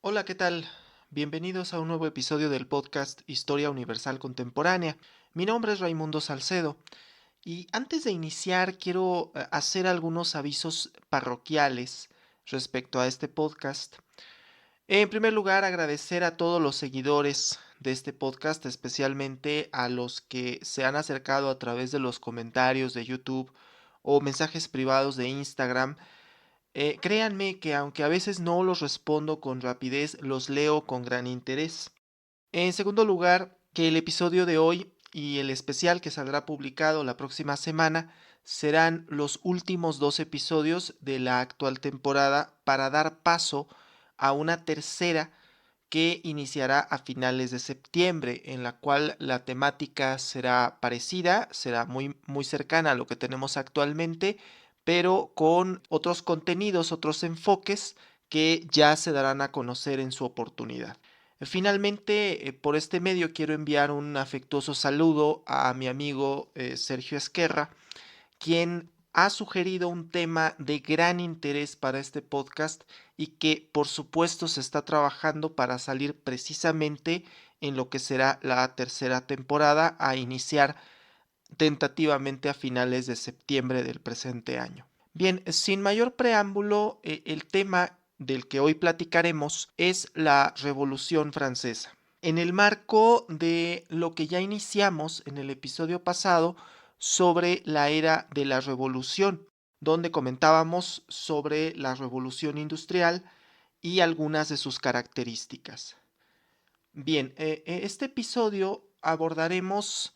Hola, ¿qué tal? Bienvenidos a un nuevo episodio del podcast Historia Universal Contemporánea. Mi nombre es Raimundo Salcedo y antes de iniciar quiero hacer algunos avisos parroquiales respecto a este podcast. En primer lugar, agradecer a todos los seguidores de este podcast, especialmente a los que se han acercado a través de los comentarios de YouTube o mensajes privados de Instagram. Créanme que aunque a veces no los respondo con rapidez, los leo con gran interés. En segundo lugar, que el episodio de hoy y el especial que saldrá publicado la próxima semana serán los últimos dos episodios de la actual temporada para dar paso a una tercera que iniciará a finales de septiembre, en la cual la temática será parecida, será muy cercana a lo que tenemos actualmente, pero con otros contenidos, otros enfoques que ya se darán a conocer en su oportunidad. Finalmente, por este medio quiero enviar un afectuoso saludo a mi amigo Sergio Esquerra, quien ha sugerido un tema de gran interés para este podcast y que por supuesto se está trabajando para salir precisamente en lo que será la tercera temporada a iniciar tentativamente a finales de septiembre del presente año. Bien, sin mayor preámbulo, el tema del que hoy platicaremos es la Revolución Francesa. En el marco de lo que ya iniciamos en el episodio pasado sobre la era de la Revolución, donde comentábamos sobre la Revolución Industrial y algunas de sus características. Bien, este episodio abordaremos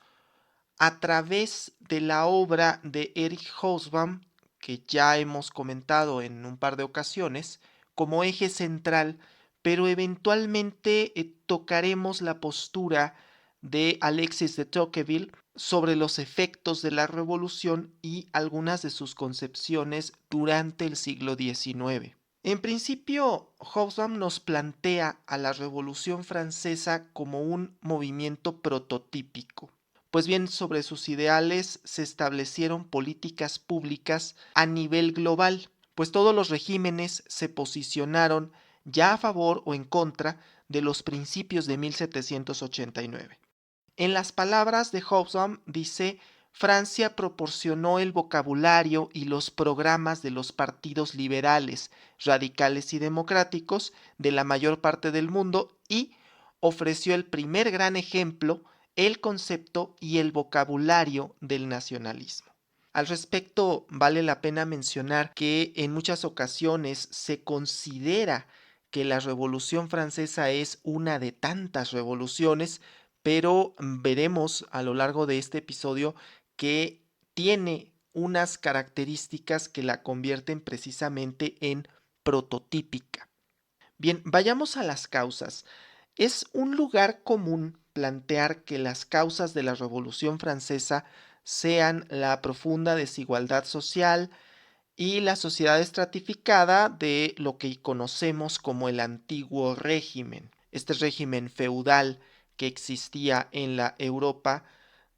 a través de la obra de Erich Hobsbawm, que ya hemos comentado en un par de ocasiones, como eje central, pero eventualmente tocaremos la postura de Alexis de Tocqueville sobre los efectos de la revolución y algunas de sus concepciones durante el siglo XIX. En principio, Hobsbawm nos plantea a la Revolución Francesa como un movimiento prototípico. Pues bien, sobre sus ideales se establecieron políticas públicas a nivel global, pues todos los regímenes se posicionaron ya a favor o en contra de los principios de 1789. En las palabras de Hobsbawm dice: Francia proporcionó el vocabulario y los programas de los partidos liberales, radicales y democráticos de la mayor parte del mundo y ofreció el primer gran ejemplo, el concepto y el vocabulario del nacionalismo. Al respecto, vale la pena mencionar que en muchas ocasiones se considera que la Revolución Francesa es una de tantas revoluciones, pero veremos a lo largo de este episodio que tiene unas características que la convierten precisamente en prototípica. Bien, vayamos a las causas. Es un lugar común plantear que las causas de la Revolución Francesa sean la profunda desigualdad social y la sociedad estratificada de lo que conocemos como el antiguo régimen, este régimen feudal que existía en la Europa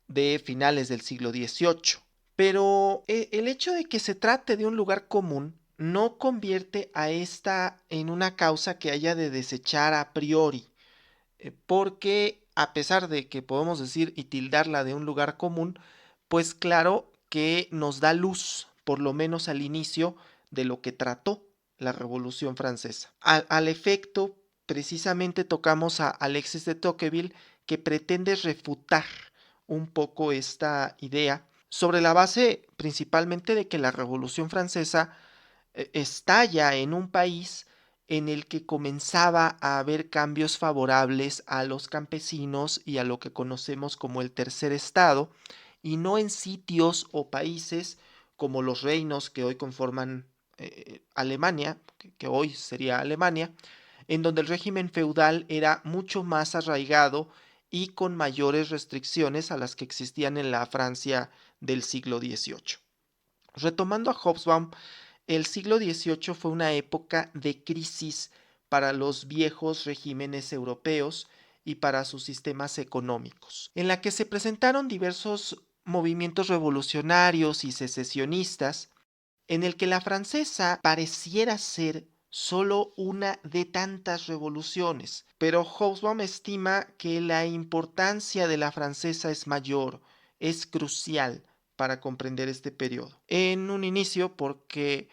de finales del siglo XVIII. Pero el hecho de que se trate de un lugar común no convierte a esta en una causa que haya de desechar a priori, porque a pesar de que podemos decir y tildarla de un lugar común, pues claro que nos da luz, por lo menos al inicio, de lo que trató la Revolución Francesa. Al efecto, precisamente tocamos a Alexis de Tocqueville, que pretende refutar un poco esta idea sobre la base principalmente de que la Revolución Francesa estalla en un país en el que comenzaba a haber cambios favorables a los campesinos y a lo que conocemos como el tercer estado, y no en sitios o países como los reinos que hoy conforman Alemania, que hoy sería Alemania, en donde el régimen feudal era mucho más arraigado y con mayores restricciones a las que existían en la Francia del siglo XVIII. Retomando a Hobsbawm, el siglo XVIII fue una época de crisis para los viejos regímenes europeos y para sus sistemas económicos, en la que se presentaron diversos movimientos revolucionarios y secesionistas, en el que la francesa pareciera ser solo una de tantas revoluciones, pero Hobsbawm estima que la importancia de la francesa es mayor, es crucial para comprender este periodo. En un inicio, porque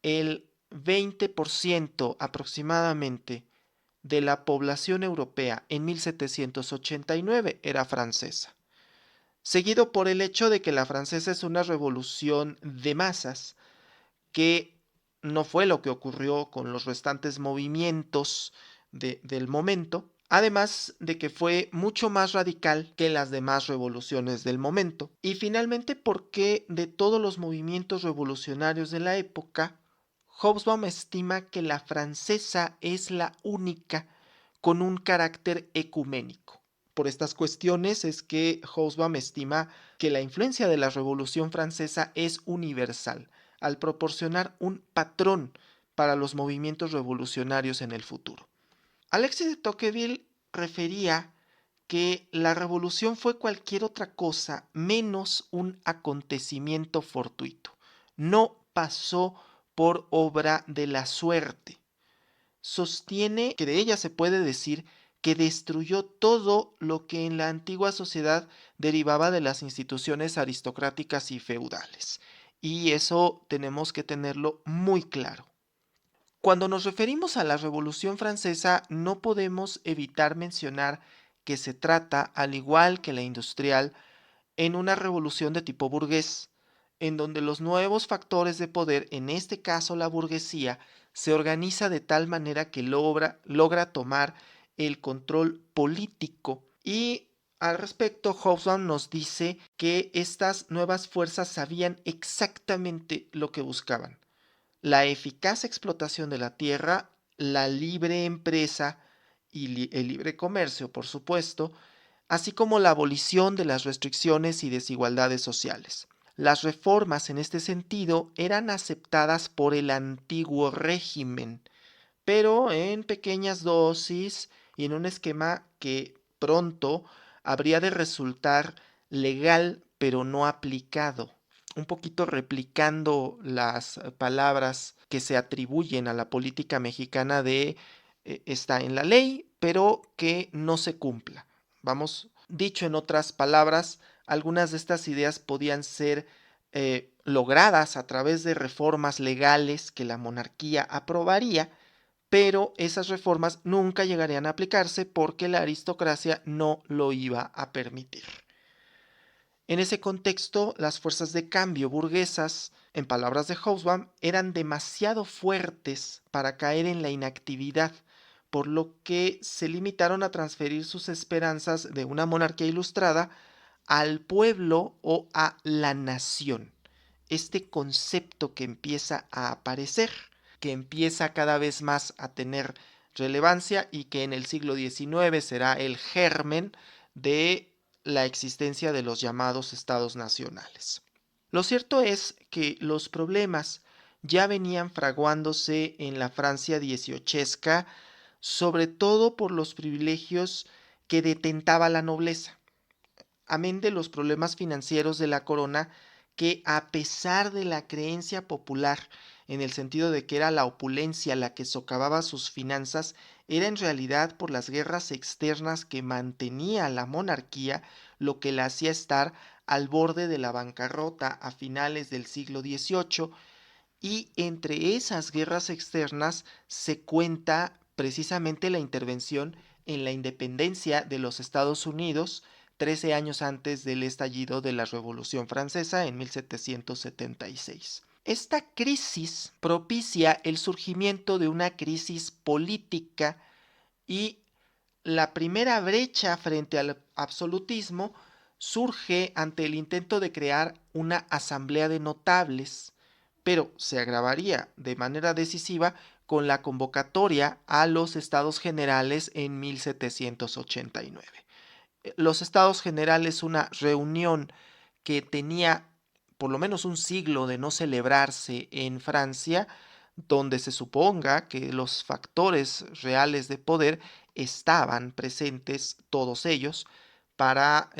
el 20% aproximadamente de la población europea en 1789 era francesa, seguido por el hecho de que la francesa es una revolución de masas, que no fue lo que ocurrió con los restantes movimientos del momento, además de que fue mucho más radical que las demás revoluciones del momento. Y finalmente, porque de todos los movimientos revolucionarios de la época, Hobsbawm estima que la francesa es la única con un carácter ecuménico. Por estas cuestiones es que Hobsbawm estima que la influencia de la Revolución Francesa es universal, al proporcionar un patrón para los movimientos revolucionarios en el futuro. Alexis de Tocqueville refería que la revolución fue cualquier otra cosa menos un acontecimiento fortuito. No pasó por obra de la suerte. Sostiene que de ella se puede decir que destruyó todo lo que en la antigua sociedad derivaba de las instituciones aristocráticas y feudales. Y eso tenemos que tenerlo muy claro. Cuando nos referimos a la Revolución Francesa, no podemos evitar mencionar que se trata, al igual que la industrial, en una revolución de tipo burgués, en donde los nuevos factores de poder, en este caso la burguesía, se organiza de tal manera que logra tomar el control político. Y al respecto, Hobsbawm nos dice que estas nuevas fuerzas sabían exactamente lo que buscaban: la eficaz explotación de la tierra, la libre empresa y el libre comercio, por supuesto, así como la abolición de las restricciones y desigualdades sociales. Las reformas en este sentido eran aceptadas por el antiguo régimen, pero en pequeñas dosis y en un esquema que pronto habría de resultar legal pero no aplicado, un poquito replicando las palabras que se atribuyen a la política mexicana de está en la ley, pero que no se cumpla. Vamos, dicho en otras palabras, algunas de estas ideas podían ser logradas a través de reformas legales que la monarquía aprobaría, pero esas reformas nunca llegarían a aplicarse porque la aristocracia no lo iba a permitir. En ese contexto, las fuerzas de cambio burguesas, en palabras de Hobsbawm, eran demasiado fuertes para caer en la inactividad, por lo que se limitaron a transferir sus esperanzas de una monarquía ilustrada al pueblo o a la nación. Este concepto que empieza a aparecer, que empieza cada vez más a tener relevancia y que en el siglo XIX será el germen de la existencia de los llamados estados nacionales. Lo cierto es que los problemas ya venían fraguándose en la Francia dieciochesca, sobre todo por los privilegios que detentaba la nobleza, amén de los problemas financieros de la corona, que a pesar de la creencia popular, en el sentido de que era la opulencia la que socavaba sus finanzas, era en realidad por las guerras externas que mantenía la monarquía, lo que la hacía estar al borde de la bancarrota a finales del siglo XVIII, y entre esas guerras externas se cuenta precisamente la intervención en la independencia de los Estados Unidos 13 años antes del estallido de la Revolución Francesa en 1776. Esta crisis propicia el surgimiento de una crisis política y la primera brecha frente al absolutismo surge ante el intento de crear una asamblea de notables, pero se agravaría de manera decisiva con la convocatoria a los Estados Generales en 1789. Los Estados Generales, una reunión que tenía por lo menos un siglo de no celebrarse en Francia, donde se suponga que los factores reales de poder estaban presentes, todos ellos, para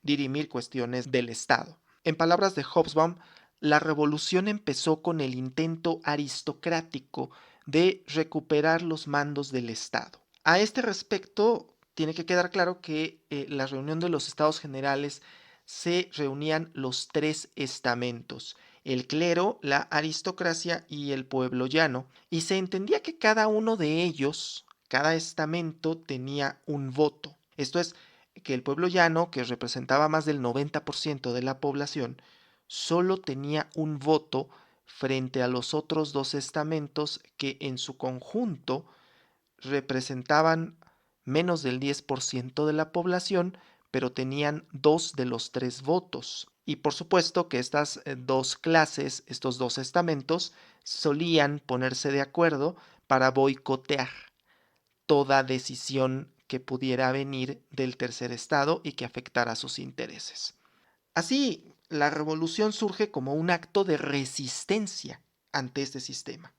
dirimir cuestiones del Estado. En palabras de Hobsbawm, la revolución empezó con el intento aristocrático de recuperar los mandos del Estado. A este respecto, tiene que quedar claro que la reunión de los Estados Generales se reunían los tres estamentos, el clero, la aristocracia y el pueblo llano, y se entendía que cada uno de ellos, cada estamento tenía un voto. Esto es, que el pueblo llano, que representaba más del 90% de la población, solo tenía un voto frente a los otros dos estamentos que en su conjunto representaban menos del 10% de la población, pero tenían dos de los tres votos. Y por supuesto que estas dos clases, estos dos estamentos, solían ponerse de acuerdo para boicotear toda decisión que pudiera venir del tercer estado y que afectara sus intereses. Así, la revolución surge como un acto de resistencia ante este sistema.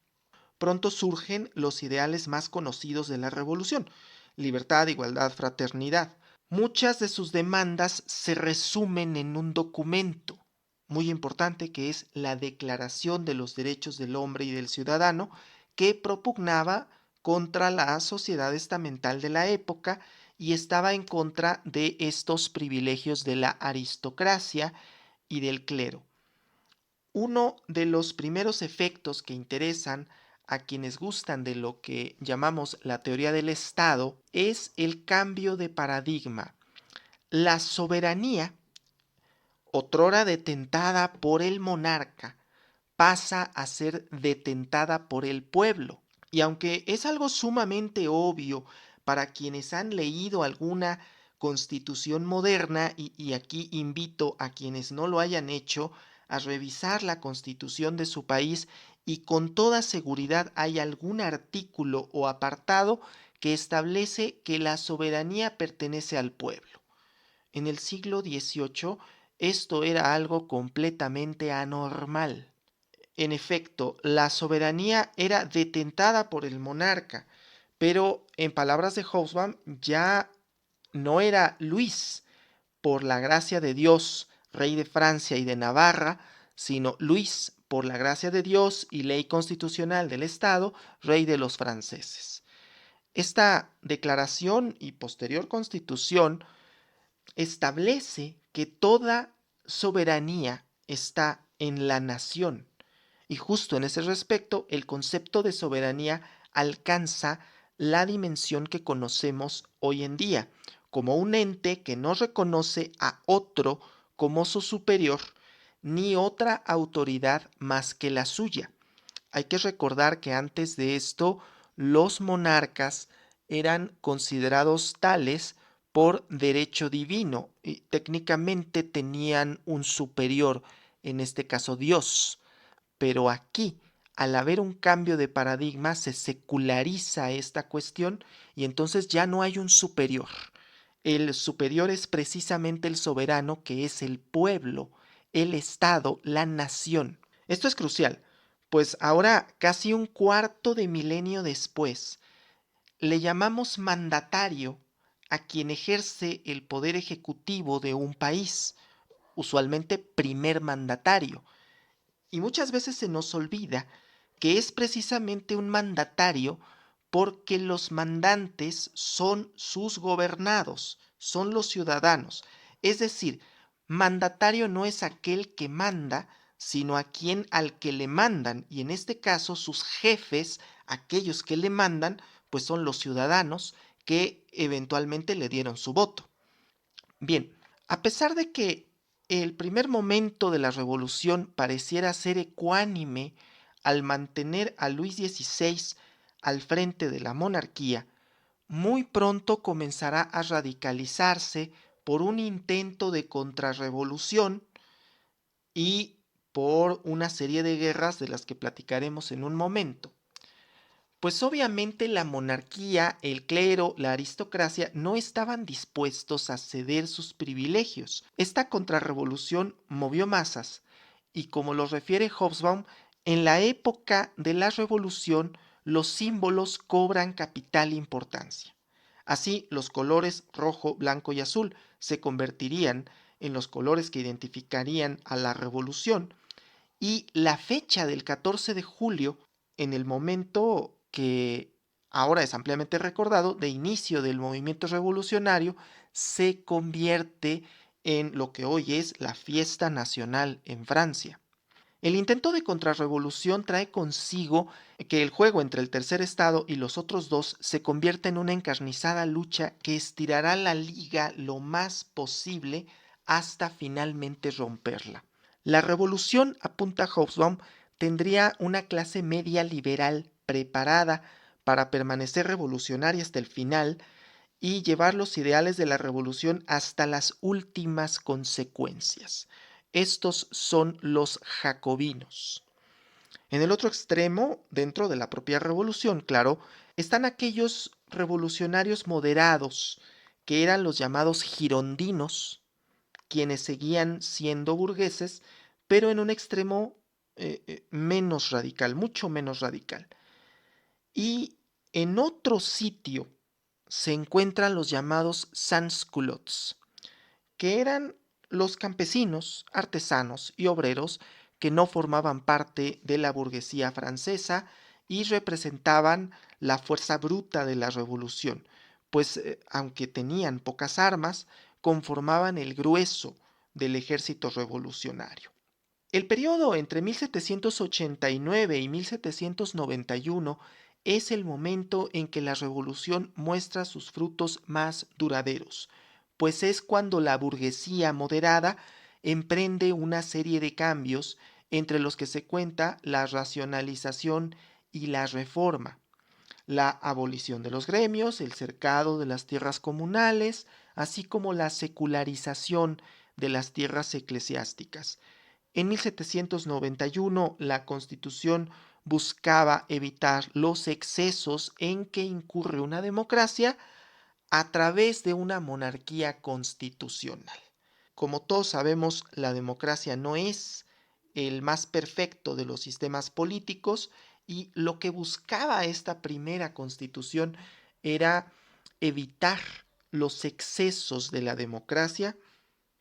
Pronto surgen los ideales más conocidos de la revolución: libertad, igualdad, fraternidad. Muchas de sus demandas se resumen en un documento muy importante que es la Declaración de los Derechos del Hombre y del Ciudadano, que propugnaba contra la sociedad estamental de la época y estaba en contra de estos privilegios de la aristocracia y del clero. Uno de los primeros efectos que interesan a quienes gustan de lo que llamamos la teoría del Estado es el cambio de paradigma. La soberanía, otrora detentada por el monarca, pasa a ser detentada por el pueblo. Y aunque es algo sumamente obvio para quienes han leído alguna constitución moderna, y aquí invito a quienes no lo hayan hecho a revisar la constitución de su país, y con toda seguridad hay algún artículo o apartado que establece que la soberanía pertenece al pueblo. En el siglo XVIII esto era algo completamente anormal. En efecto, la soberanía era detentada por el monarca, pero en palabras de Hobsbawm ya no era Luis, por la gracia de Dios, rey de Francia y de Navarra, sino Luis, por la gracia de Dios y ley constitucional del Estado, rey de los franceses. Esta declaración y posterior constitución establece que toda soberanía está en la nación. Y justo en ese respecto, el concepto de soberanía alcanza la dimensión que conocemos hoy en día, como un ente que no reconoce a otro como su superior, ni otra autoridad más que la suya. Hay que recordar que antes de esto, los monarcas eran considerados tales por derecho divino y técnicamente tenían un superior, en este caso Dios. Pero aquí, al haber un cambio de paradigma, se seculariza esta cuestión y entonces ya no hay un superior. El superior es precisamente el soberano, que es el pueblo, el Estado, la nación. Esto es crucial, pues ahora, casi un cuarto de milenio después, le llamamos mandatario a quien ejerce el poder ejecutivo de un país, usualmente primer mandatario. Y muchas veces se nos olvida que es precisamente un mandatario porque los mandantes son sus gobernados, son los ciudadanos. Es decir, mandatario no es aquel que manda, sino al que le mandan. Y en este caso, sus jefes, aquellos que le mandan, pues son los ciudadanos que eventualmente le dieron su voto. Bien, a pesar de que el primer momento de la revolución pareciera ser ecuánime al mantener a Luis XVI al frente de la monarquía, muy pronto comenzará a radicalizarse por un intento de contrarrevolución y por una serie de guerras de las que platicaremos en un momento. Pues obviamente la monarquía, el clero, la aristocracia no estaban dispuestos a ceder sus privilegios. Esta contrarrevolución movió masas y, como lo refiere Hobsbawm, en la época de la revolución los símbolos cobran capital importancia. Así, los colores rojo, blanco y azul se convertirían en los colores que identificarían a la revolución, y la fecha del 14 de julio en el momento que ahora es ampliamente recordado, de inicio del movimiento revolucionario, se convierte en lo que hoy es la fiesta nacional en Francia. El intento de contrarrevolución trae consigo que el juego entre el tercer estado y los otros dos se convierta en una encarnizada lucha que estirará la liga lo más posible hasta finalmente romperla. La revolución, apunta Hobsbawm, tendría una clase media liberal preparada para permanecer revolucionaria hasta el final y llevar los ideales de la revolución hasta las últimas consecuencias. Estos son los jacobinos. En el otro extremo, dentro de la propia revolución, claro, están aquellos revolucionarios moderados, que eran los llamados girondinos, quienes seguían siendo burgueses, pero en un extremo menos radical, mucho menos radical. Y en otro sitio se encuentran los llamados sans-culottes, que eran los campesinos, artesanos y obreros que no formaban parte de la burguesía francesa y representaban la fuerza bruta de la revolución, pues aunque tenían pocas armas, conformaban el grueso del ejército revolucionario. El periodo entre 1789 y 1791 es el momento en que la revolución muestra sus frutos más duraderos, pues es cuando la burguesía moderada emprende una serie de cambios entre los que se cuenta la racionalización y la reforma, la abolición de los gremios, el cercado de las tierras comunales, así como la secularización de las tierras eclesiásticas. En 1791, la Constitución buscaba evitar los excesos en que incurre una democracia a través de una monarquía constitucional. Como todos sabemos, la democracia no es el más perfecto de los sistemas políticos y lo que buscaba esta primera constitución era evitar los excesos de la democracia,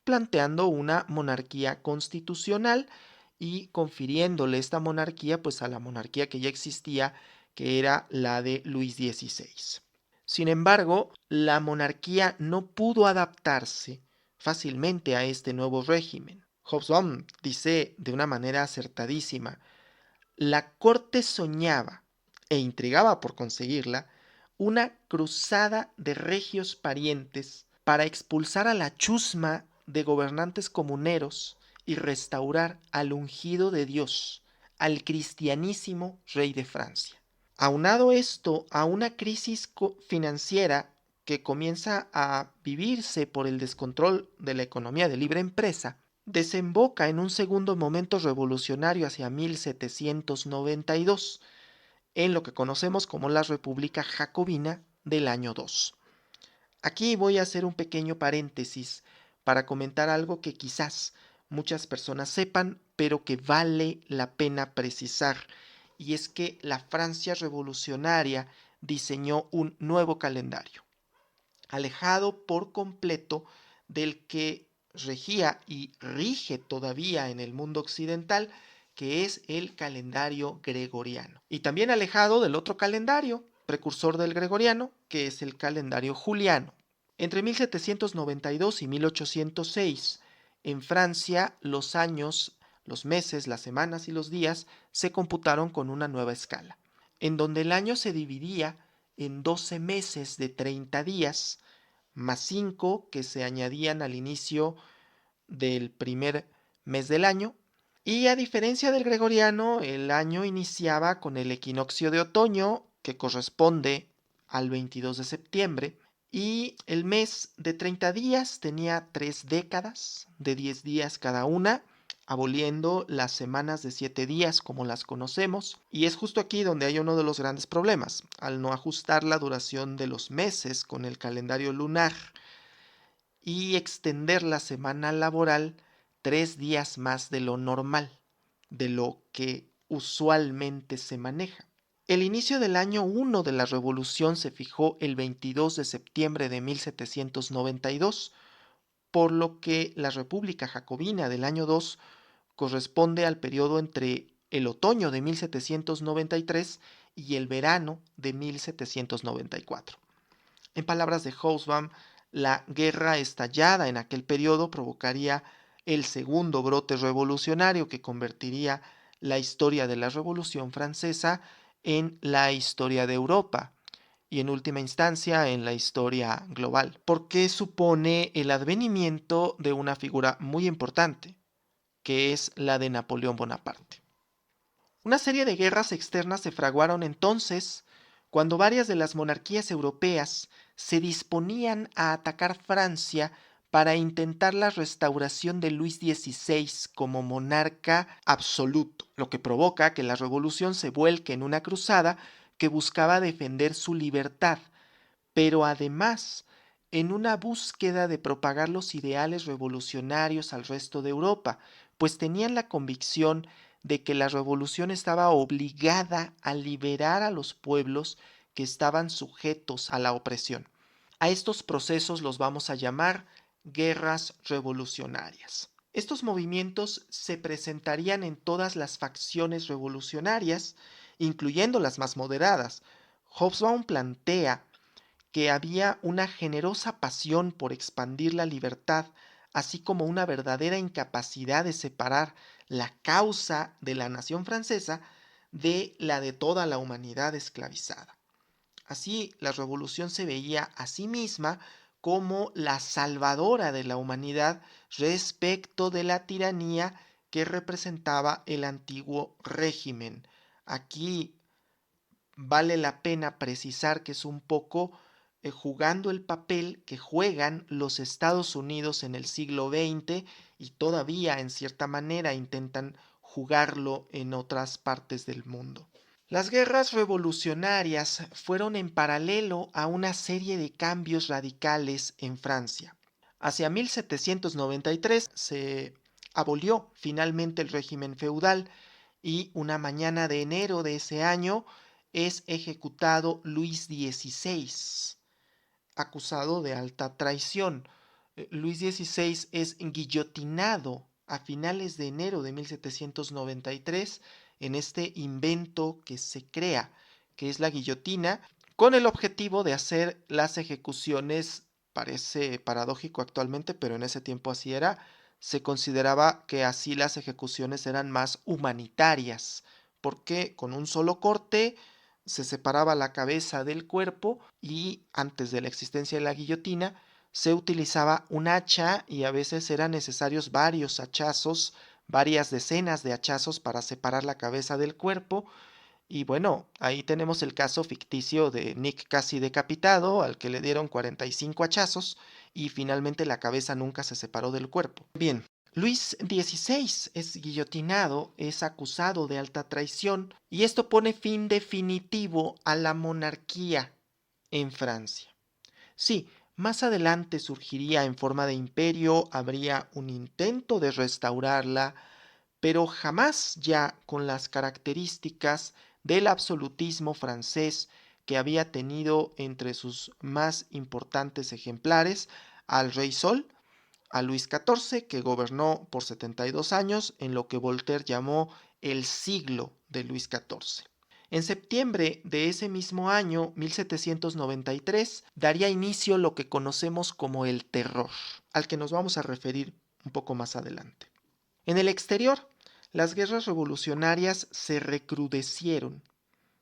planteando una monarquía constitucional y confiriéndole esta monarquía pues a la monarquía que ya existía, que era la de Luis XVI. Sin embargo, la monarquía no pudo adaptarse fácilmente a este nuevo régimen. Hobsbawm dice de una manera acertadísima: la corte soñaba, e intrigaba por conseguirla, una cruzada de regios parientes para expulsar a la chusma de gobernantes comuneros y restaurar al ungido de Dios, al cristianísimo rey de Francia. Aunado esto a una crisis financiera que comienza a vivirse por el descontrol de la economía de libre empresa, desemboca en un segundo momento revolucionario hacia 1792, en lo que conocemos como la República Jacobina del año 2. Aquí voy a hacer un pequeño paréntesis para comentar algo que quizás muchas personas sepan, pero que vale la pena precisar, y es que la Francia revolucionaria diseñó un nuevo calendario, alejado por completo del que regía y rige todavía en el mundo occidental, que es el calendario gregoriano. Y también alejado del otro calendario, precursor del gregoriano, que es el calendario juliano. Entre 1792 y 1806, en Francia, los años, los meses, las semanas y los días se computaron con una nueva escala, en donde el año se dividía en 12 meses de 30 días, más 5 que se añadían al inicio del primer mes del año. Y a diferencia del gregoriano, el año iniciaba con el equinoccio de otoño, que corresponde al 22 de septiembre, y el mes de 30 días tenía 3 décadas de 10 días cada una, aboliendo las semanas de 7 días como las conocemos. Y es justo aquí donde hay uno de los grandes problemas, al no ajustar la duración de los meses con el calendario lunar y extender la semana laboral 3 días más de lo normal, de lo que usualmente se maneja. El inicio del año 1 de la revolución se fijó el 22 de septiembre de 1792, por lo que la República Jacobina del año 2 corresponde al periodo entre el otoño de 1793 y el verano de 1794. En palabras de Hobsbawm, la guerra estallada en aquel periodo provocaría el segundo brote revolucionario que convertiría la historia de la Revolución Francesa en la historia de Europa y en última instancia en la historia global, porque supone el advenimiento de una figura muy importante, que es la de Napoleón Bonaparte. Una serie de guerras externas se fraguaron entonces cuando varias de las monarquías europeas se disponían a atacar Francia para intentar la restauración de Luis XVI como monarca absoluto, lo que provoca que la revolución se vuelque en una cruzada que buscaba defender su libertad, pero además en una búsqueda de propagar los ideales revolucionarios al resto de Europa, pues tenían la convicción de que la revolución estaba obligada a liberar a los pueblos que estaban sujetos a la opresión. A estos procesos los vamos a llamar guerras revolucionarias. Estos movimientos se presentarían en todas las facciones revolucionarias, incluyendo las más moderadas. Hobsbawm plantea que había una generosa pasión por expandir la libertad, así como una verdadera incapacidad de separar la causa de la nación francesa de la de toda la humanidad esclavizada. Así, la revolución se veía a sí misma como la salvadora de la humanidad respecto de la tiranía que representaba el antiguo régimen. Aquí vale la pena precisar que es un poco jugando el papel que juegan los Estados Unidos en el siglo XX y todavía en cierta manera intentan jugarlo en otras partes del mundo. Las guerras revolucionarias fueron en paralelo a una serie de cambios radicales en Francia. Hacia 1793 se abolió finalmente el régimen feudal y una mañana de enero de ese año es ejecutado Luis XVI, acusado de alta traición. Luis XVI es guillotinado a finales de enero de 1793 en este invento que se crea, que es la guillotina, con el objetivo de hacer las ejecuciones, parece paradójico actualmente, pero en ese tiempo así era, se consideraba que así las ejecuciones eran más humanitarias, porque con un solo corte se separaba la cabeza del cuerpo y antes de la existencia de la guillotina se utilizaba un hacha y a veces eran necesarios varios hachazos, varias decenas de hachazos para separar la cabeza del cuerpo. Y bueno, ahí tenemos el caso ficticio de Nick casi decapitado, al que le dieron 45 hachazos y finalmente la cabeza nunca se separó del cuerpo. Bien, Luis XVI es guillotinado, es acusado de alta traición y esto pone fin definitivo a la monarquía en Francia. Sí, más adelante surgiría en forma de imperio, habría un intento de restaurarla, pero jamás ya con las características del absolutismo francés que había tenido entre sus más importantes ejemplares al Rey Sol, a Luis XIV, que gobernó por 72 años en lo que Voltaire llamó el siglo de Luis XIV. En septiembre de ese mismo año, 1793, daría inicio lo que conocemos como el Terror, al que nos vamos a referir un poco más adelante. En el exterior, las guerras revolucionarias se recrudecieron,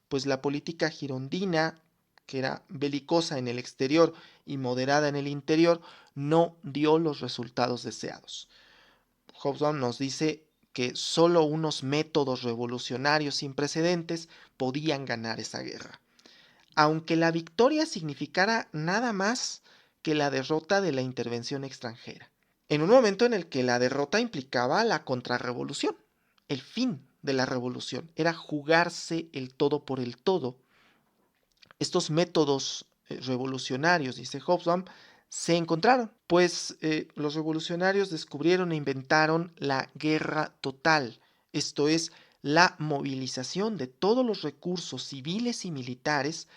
pues la política girondina, que era belicosa en el exterior y moderada en el interior, no dio los resultados deseados. Hobsbawm nos dice que solo unos métodos revolucionarios sin precedentes podían ganar esa guerra, aunque la victoria significara nada más que la derrota de la intervención extranjera, en un momento en el que la derrota implicaba la contrarrevolución. El fin de la revolución era jugarse el todo por el todo. Estos métodos revolucionarios, dice Hobsbawm, se encontraron, pues los revolucionarios descubrieron e inventaron la guerra total, esto es, la movilización de todos los recursos civiles y militares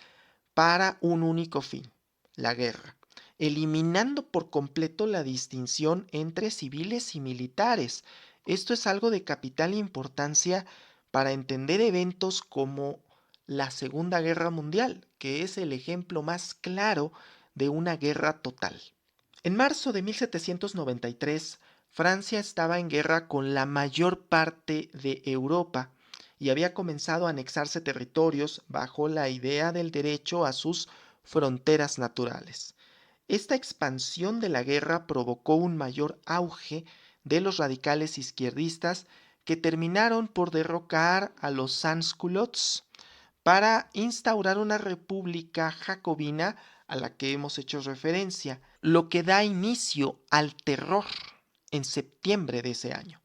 para un único fin, la guerra, eliminando por completo la distinción entre civiles y militares. Esto es algo de capital importancia para entender eventos como la Segunda Guerra Mundial, que es el ejemplo más claro de una guerra total. En marzo de 1793, Francia estaba en guerra con la mayor parte de Europa y había comenzado a anexarse territorios bajo la idea del derecho a sus fronteras naturales. Esta expansión de la guerra provocó un mayor auge de los radicales izquierdistas que terminaron por derrocar a los sans-culottes para instaurar una república jacobina a la que hemos hecho referencia, lo que da inicio al terror en septiembre de ese año.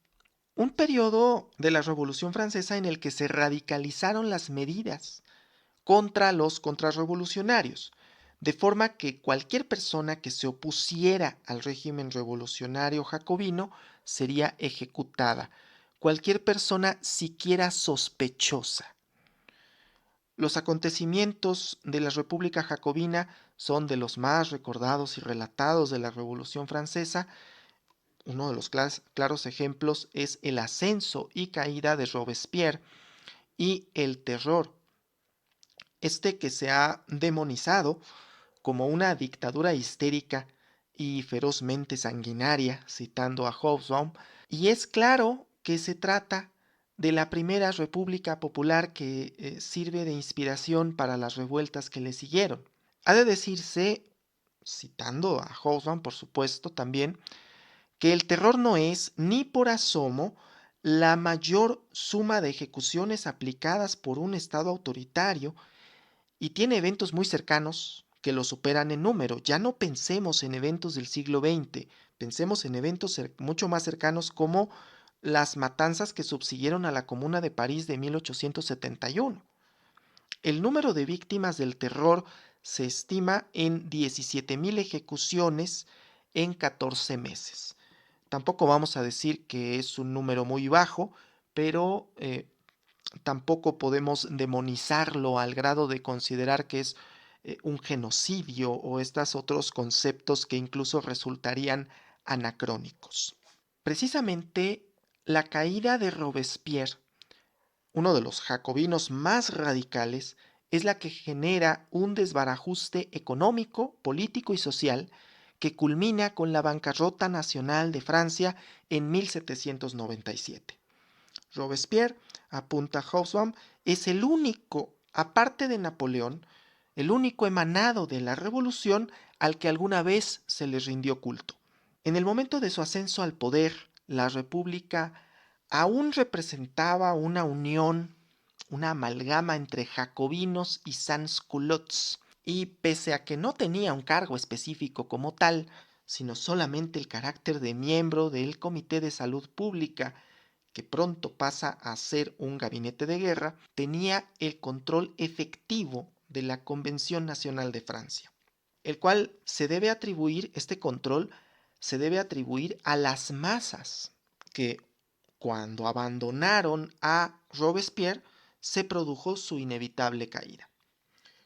Un periodo de la Revolución Francesa en el que se radicalizaron las medidas contra los contrarrevolucionarios, de forma que cualquier persona que se opusiera al régimen revolucionario jacobino sería ejecutada, cualquier persona siquiera sospechosa. Los acontecimientos de la República Jacobina son de los más recordados y relatados de la Revolución Francesa. Uno de los claros ejemplos es el ascenso y caída de Robespierre y el terror, que se ha demonizado como una dictadura histérica y ferozmente sanguinaria, citando a Hobsbawm, y es claro que se trata de la primera república popular que sirve de inspiración para las revueltas que le siguieron. Ha de decirse, citando a Hobsbawm por supuesto también, que el terror no es ni por asomo la mayor suma de ejecuciones aplicadas por un Estado autoritario y tiene eventos muy cercanos que lo superan en número. Ya no pensemos en eventos del siglo XX, pensemos en eventos mucho más cercanos como las matanzas que subsiguieron a la Comuna de París de 1871. El número de víctimas del terror se estima en 17,000 ejecuciones en 14 meses. Tampoco vamos a decir que es un número muy bajo, pero tampoco podemos demonizarlo al grado de considerar que es un genocidio o estos otros conceptos que incluso resultarían anacrónicos. Precisamente la caída de Robespierre, uno de los jacobinos más radicales, es la que genera un desbarajuste económico, político y social que culmina con la bancarrota nacional de Francia en 1797. Robespierre, apunta Hobsbawm, es el único, aparte de Napoleón, el único emanado de la revolución al que alguna vez se le rindió culto. En el momento de su ascenso al poder, la República aún representaba una unión, una amalgama entre jacobinos y sans-culottes, y pese a que no tenía un cargo específico como tal, sino solamente el carácter de miembro del Comité de Salud Pública, que pronto pasa a ser un gabinete de guerra, tenía el control efectivo de la Convención Nacional de Francia, el cual este control se debe atribuir a las masas que cuando abandonaron a Robespierre se produjo su inevitable caída.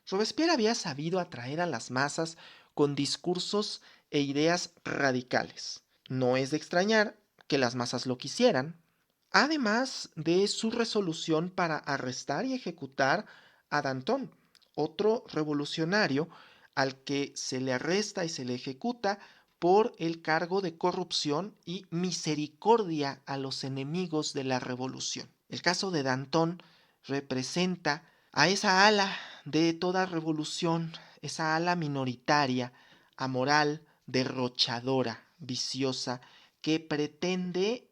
Robespierre había sabido atraer a las masas con discursos e ideas radicales. No es de extrañar que las masas lo quisieran, además de su resolución para arrestar y ejecutar a Danton, otro revolucionario al que se le arresta y se le ejecuta por el cargo de corrupción y misericordia a los enemigos de la revolución. El caso de Danton representa a esa ala de toda revolución, esa ala minoritaria, amoral, derrochadora, viciosa, que pretende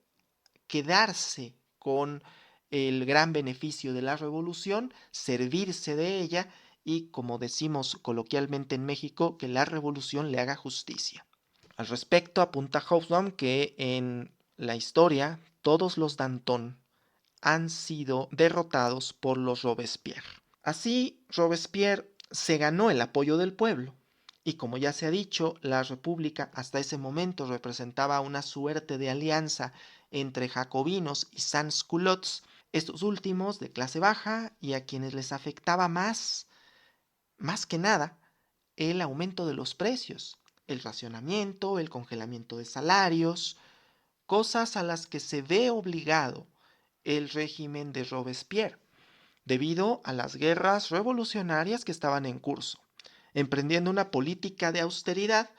quedarse con el gran beneficio de la revolución, servirse de ella y, como decimos coloquialmente en México, que la revolución le haga justicia. Al respecto, apunta Hobsbawm que en la historia todos los Danton han sido derrotados por los Robespierre. Así, Robespierre se ganó el apoyo del pueblo, y como ya se ha dicho, la República hasta ese momento representaba una suerte de alianza entre jacobinos y sans-culottes, estos últimos de clase baja y a quienes les afectaba más que nada, el aumento de los precios, el racionamiento, el congelamiento de salarios, cosas a las que se ve obligado el régimen de Robespierre, debido a las guerras revolucionarias que estaban en curso, emprendiendo una política de austeridad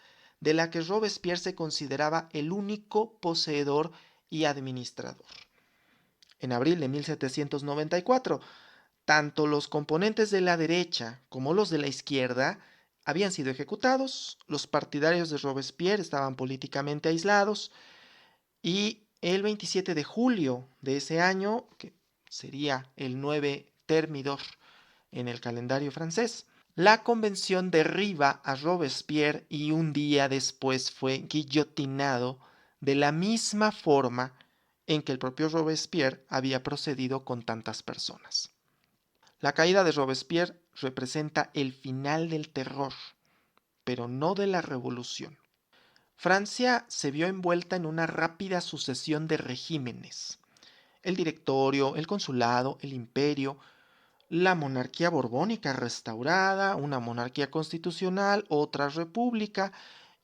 de la que Robespierre se consideraba el único poseedor y administrador. En abril de 1794, tanto los componentes de la derecha como los de la izquierda habían sido ejecutados, los partidarios de Robespierre estaban políticamente aislados y el 27 de julio de ese año, que sería el 9 Thermidor en el calendario francés, la convención derriba a Robespierre y un día después fue guillotinado de la misma forma en que el propio Robespierre había procedido con tantas personas. La caída de Robespierre representa el final del terror, pero no de la revolución. Francia se vio envuelta en una rápida sucesión de regímenes. El directorio, el consulado, el imperio, la monarquía borbónica restaurada, una monarquía constitucional, otra república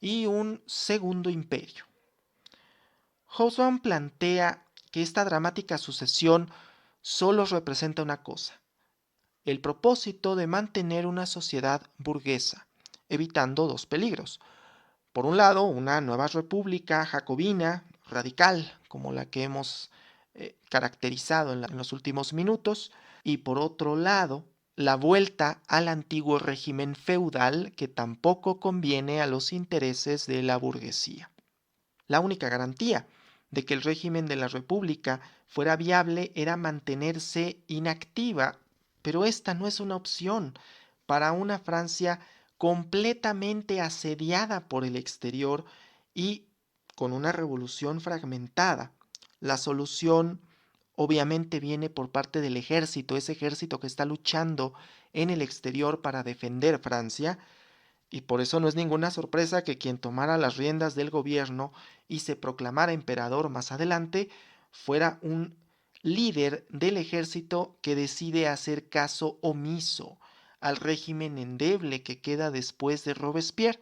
y un segundo imperio. Hobsbawm plantea que esta dramática sucesión solo representa una cosa: el propósito de mantener una sociedad burguesa, evitando dos peligros. Por un lado, una nueva república jacobina, radical, como la que hemos caracterizado en los últimos minutos, y por otro lado, la vuelta al antiguo régimen feudal que tampoco conviene a los intereses de la burguesía. La única garantía de que el régimen de la república fuera viable era mantenerse inactiva, pero esta no es una opción para una Francia completamente asediada por el exterior y con una revolución fragmentada. La solución obviamente viene por parte del ejército, ese ejército que está luchando en el exterior para defender Francia, y por eso no es ninguna sorpresa que quien tomara las riendas del gobierno y se proclamara emperador más adelante fuera un líder del ejército que decide hacer caso omiso al régimen endeble que queda después de Robespierre.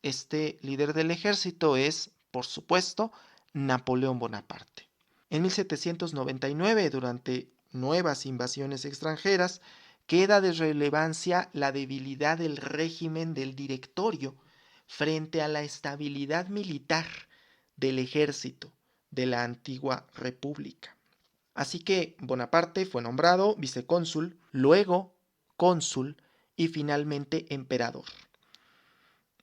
Este líder del ejército es, por supuesto, Napoleón Bonaparte. En 1799, durante nuevas invasiones extranjeras, queda de relevancia la debilidad del régimen del directorio frente a la estabilidad militar del ejército de la antigua república. Así que Bonaparte fue nombrado vicecónsul, luego cónsul y finalmente emperador.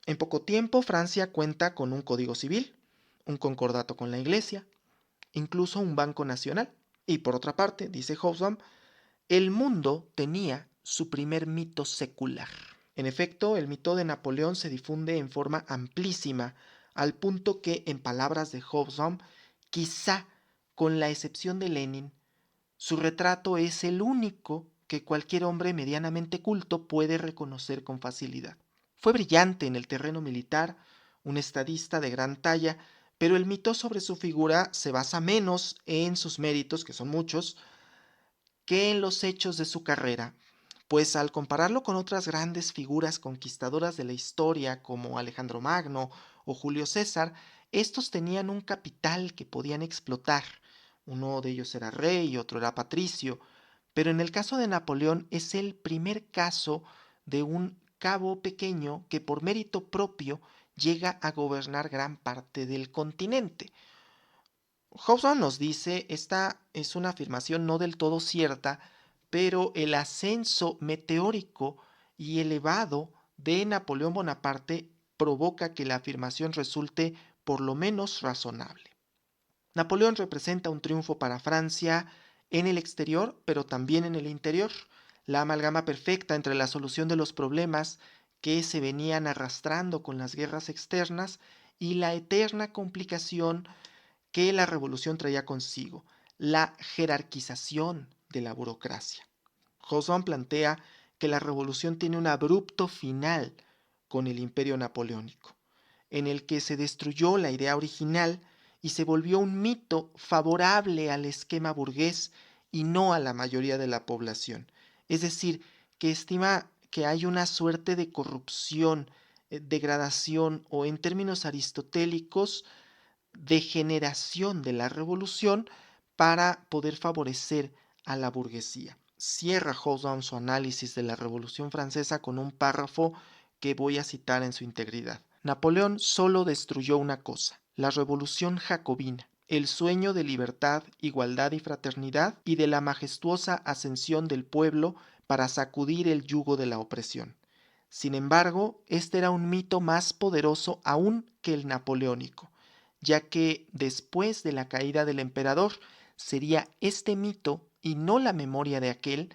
En poco tiempo Francia cuenta con un código civil, un concordato con la Iglesia, incluso un banco nacional. Y por otra parte, dice Hobsbawm, el mundo tenía su primer mito secular. En efecto, el mito de Napoleón se difunde en forma amplísima, al punto que, en palabras de Hobsbawm, quizá con la excepción de Lenin, su retrato es el único que cualquier hombre medianamente culto puede reconocer con facilidad. Fue brillante en el terreno militar, un estadista de gran talla, pero el mito sobre su figura se basa menos en sus méritos, que son muchos, que en los hechos de su carrera, pues al compararlo con otras grandes figuras conquistadoras de la historia como Alejandro Magno o Julio César, estos tenían un capital que podían explotar. Uno de ellos era rey y otro era patricio, pero en el caso de Napoleón es el primer caso de un cabo pequeño que por mérito propio llega a gobernar gran parte del continente. Hobson nos dice, esta es una afirmación no del todo cierta, pero el ascenso meteórico y elevado de Napoleón Bonaparte provoca que la afirmación resulte por lo menos razonable. Napoleón representa un triunfo para Francia en el exterior, pero también en el interior, la amalgama perfecta entre la solución de los problemas que se venían arrastrando con las guerras externas y la eterna complicación que la revolución traía consigo, la jerarquización de la burocracia. Hobsbawm plantea que la revolución tiene un abrupto final con el imperio napoleónico, en el que se destruyó la idea original y se volvió un mito favorable al esquema burgués y no a la mayoría de la población. Es decir, que estima que hay una suerte de corrupción, degradación o en términos aristotélicos, degeneración de la revolución, para poder favorecer a la burguesía. Cierra Houzon su análisis de la Revolución Francesa con un párrafo que voy a citar en su integridad. Napoleón solo destruyó una cosa, la revolución jacobina, el sueño de libertad, igualdad y fraternidad y de la majestuosa ascensión del pueblo para sacudir el yugo de la opresión. Sin embargo, este era un mito más poderoso aún que el napoleónico, ya que después de la caída del emperador sería este mito y no la memoria de aquel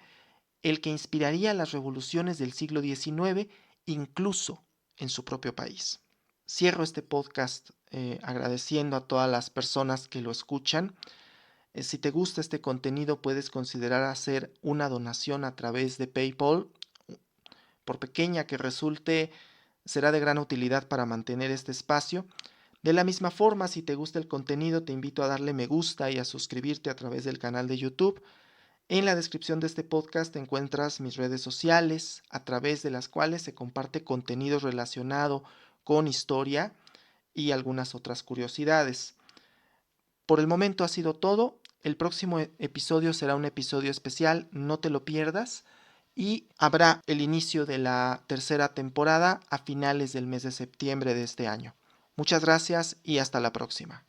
el que inspiraría las revoluciones del siglo XIX, incluso en su propio país. Cierro este podcast agradeciendo a todas las personas que lo escuchan. Si te gusta este contenido, puedes considerar hacer una donación a través de PayPal. Por pequeña que resulte, será de gran utilidad para mantener este espacio. De la misma forma, si te gusta el contenido, te invito a darle me gusta y a suscribirte a través del canal de YouTube. En la descripción de este podcast encuentras mis redes sociales, a través de las cuales se comparte contenido relacionado con historia y algunas otras curiosidades. Por el momento ha sido todo. El próximo episodio será un episodio especial, no te lo pierdas. Y habrá el inicio de la tercera temporada a finales del mes de septiembre de este año. Muchas gracias y hasta la próxima.